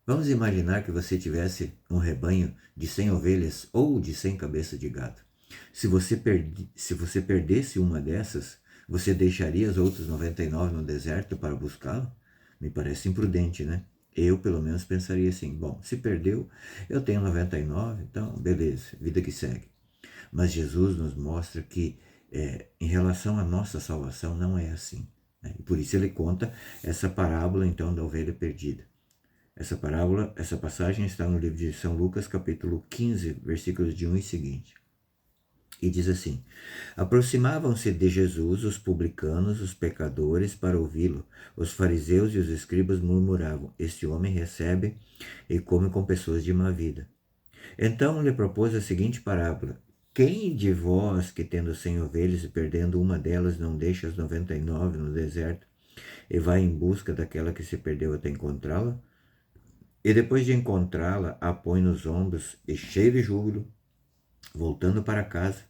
Vamos imaginar que você tivesse um rebanho de 100 ovelhas ou de 100 cabeças de gado. Se você perdesse uma dessas, você deixaria as outras 99 no deserto para buscá-lo? Me parece imprudente, né? Eu, pelo menos, pensaria assim: bom, se perdeu, eu tenho 99, então beleza, vida que segue. Mas Jesus nos mostra que, em relação à nossa salvação, não é assim, né? E por isso ele conta essa parábola, então, da ovelha perdida. Essa passagem está no livro de São Lucas, capítulo 15, versículos de 1 e seguinte. E diz assim: Aproximavam-se de Jesus os publicanos, os pecadores, para ouvi-lo. Os fariseus e os escribas murmuravam: Este homem recebe e come com pessoas de má vida. Então lhe propôs a seguinte parábola: Quem de vós, que tendo 100 ovelhas e perdendo uma delas, não deixa as 99 no deserto e vai em busca daquela que se perdeu até encontrá-la? E depois de encontrá-la, a põe nos ombros e, cheio de júbilo, voltando para casa,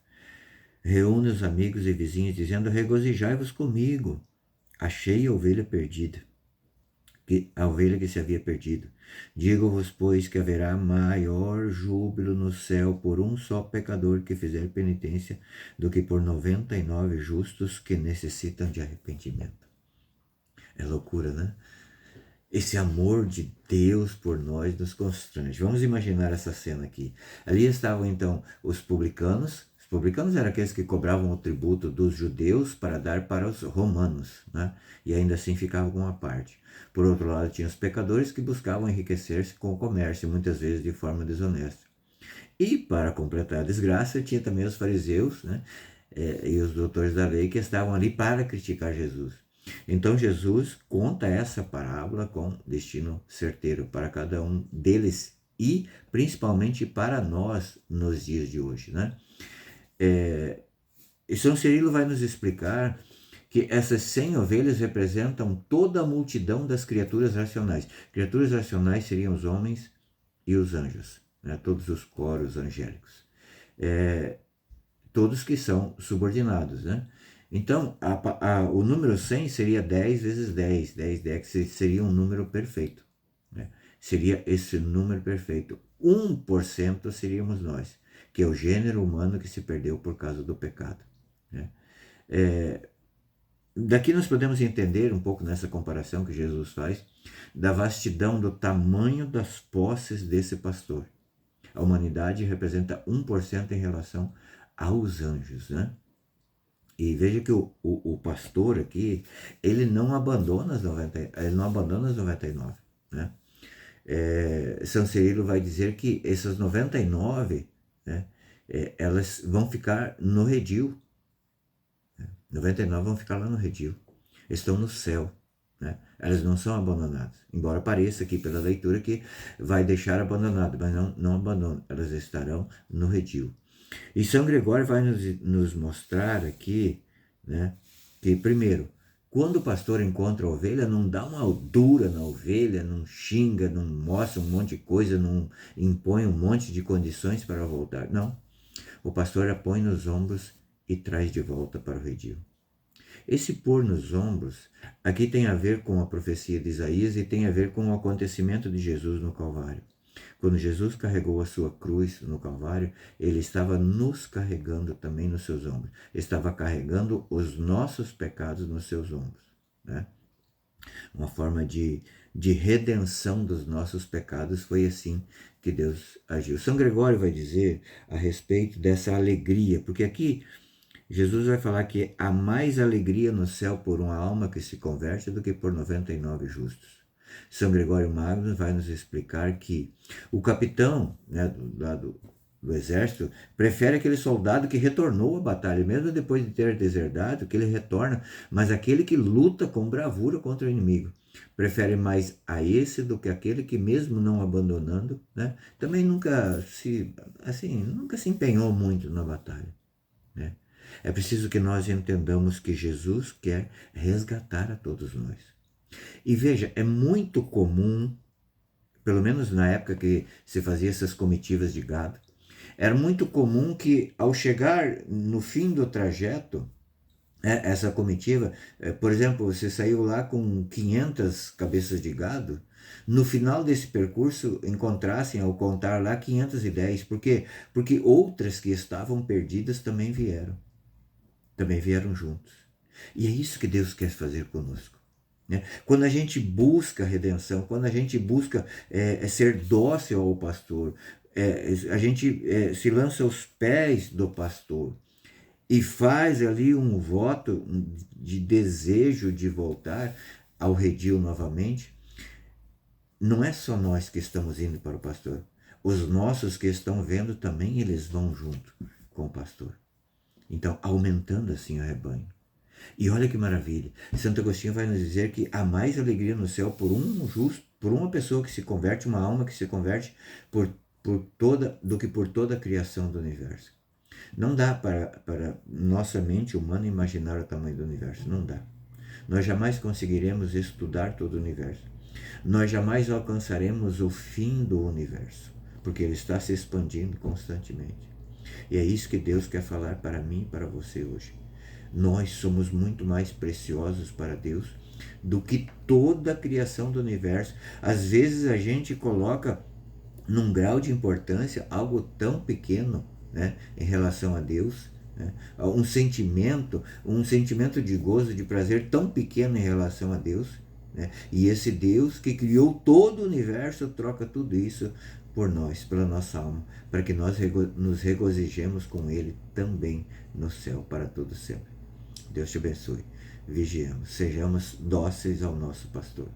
reúne os amigos e vizinhos, dizendo: Regozijai-vos comigo, achei a ovelha perdida, a ovelha que se havia perdido. Digo-vos, pois, que haverá maior júbilo no céu por um só pecador que fizer penitência do que por 99 justos que necessitam de arrependimento. É loucura, né? Esse amor de Deus por nós nos constrange. Vamos imaginar essa cena aqui. Ali estavam então os publicanos. Os publicanos eram aqueles que cobravam o tributo dos judeus para dar para os romanos, né? E ainda assim ficavam com uma parte. Por outro lado, tinha os pecadores que buscavam enriquecer-se com o comércio, muitas vezes de forma desonesta. E, para completar a desgraça, tinha também os fariseus, né? E os doutores da lei que estavam ali para criticar Jesus. Então Jesus conta essa parábola com destino certeiro para cada um deles e principalmente para nós nos dias de hoje, né? E São Cirilo vai nos explicar que essas 100 ovelhas representam toda a multidão das criaturas racionais. Criaturas racionais seriam os homens e os anjos, né? Todos os coros angélicos. Todos que são subordinados, né? Então, o número 100 seria 10 vezes 10, 10 que seria um número perfeito, né? Seria esse número perfeito. 1% seríamos nós, que é o gênero humano que se perdeu por causa do pecado, né? Daqui nós podemos entender um pouco nessa comparação que Jesus faz, da vastidão do tamanho das posses desse pastor. A humanidade representa 1% em relação aos anjos, né? E veja que o pastor aqui, ele não abandona as 99, né? São Cirilo vai dizer que essas 99, né, elas vão ficar no redil. 99 vão ficar lá no redil. Estão no céu, né? Elas não são abandonadas. Embora pareça aqui pela leitura que vai deixar abandonado, mas não abandona. Elas estarão no redil. E São Gregório vai nos mostrar aqui, né, que, primeiro, quando o pastor encontra a ovelha, não dá uma dura na ovelha, não xinga, não mostra um monte de coisa, não impõe um monte de condições para voltar. Não. O pastor a põe nos ombros e traz de volta para o redil. Esse pôr nos ombros aqui tem a ver com a profecia de Isaías e tem a ver com o acontecimento de Jesus no Calvário. Quando Jesus carregou a sua cruz no Calvário, ele estava nos carregando também nos seus ombros. Estava carregando os nossos pecados nos seus ombros, né? Uma forma de redenção dos nossos pecados. Foi assim que Deus agiu. São Gregório vai dizer a respeito dessa alegria, porque aqui Jesus vai falar que há mais alegria no céu por uma alma que se converte do que por 99 justos. São Gregório Magno vai nos explicar que o capitão, né, do exército prefere aquele soldado que retornou à batalha, mesmo depois de ter deserdado, que ele retorna, mas aquele que luta com bravura contra o inimigo. Prefere mais a esse do que aquele que, mesmo não abandonando, né, também nunca se empenhou muito na batalha, né? É preciso que nós entendamos que Jesus quer resgatar a todos nós. E veja, é muito comum, pelo menos na época que se fazia essas comitivas de gado, era muito comum que, ao chegar no fim do trajeto, essa comitiva, por exemplo, você saiu lá com 500 cabeças de gado, no final desse percurso encontrassem, ao contar lá, 510. Por quê? Porque outras que estavam perdidas também vieram juntos. E é isso que Deus quer fazer conosco. Né? Quando a gente busca redenção, quando a gente busca ser dócil ao pastor, a gente se lança aos pés do pastor e faz ali um voto de desejo de voltar ao redil novamente, não é só nós que estamos indo para o pastor. Os nossos que estão vendo também, eles vão junto com o pastor. Então, aumentando assim o rebanho. E olha que maravilha, Santo Agostinho vai nos dizer que há mais alegria no céu por um justo, por uma pessoa que se converte, uma alma que se converte do que por toda a criação do universo. Não dá para nossa mente humana imaginar o tamanho do universo, não dá. Nós jamais conseguiremos estudar todo o universo. Nós jamais alcançaremos o fim do universo, porque ele está se expandindo constantemente. E é isso que Deus quer falar para mim e para você hoje. Nós somos muito mais preciosos para Deus do que toda a criação do universo. Às vezes a gente coloca num grau de importância algo tão pequeno, né, em relação a Deus, né, um sentimento de gozo, de prazer tão pequeno em relação a Deus, né, e esse Deus que criou todo o universo troca tudo isso por nós, pela nossa alma, para que nós nos regozijemos com Ele também no céu para todo sempre. Deus te abençoe. Vigiemos, sejamos dóceis ao nosso pastor.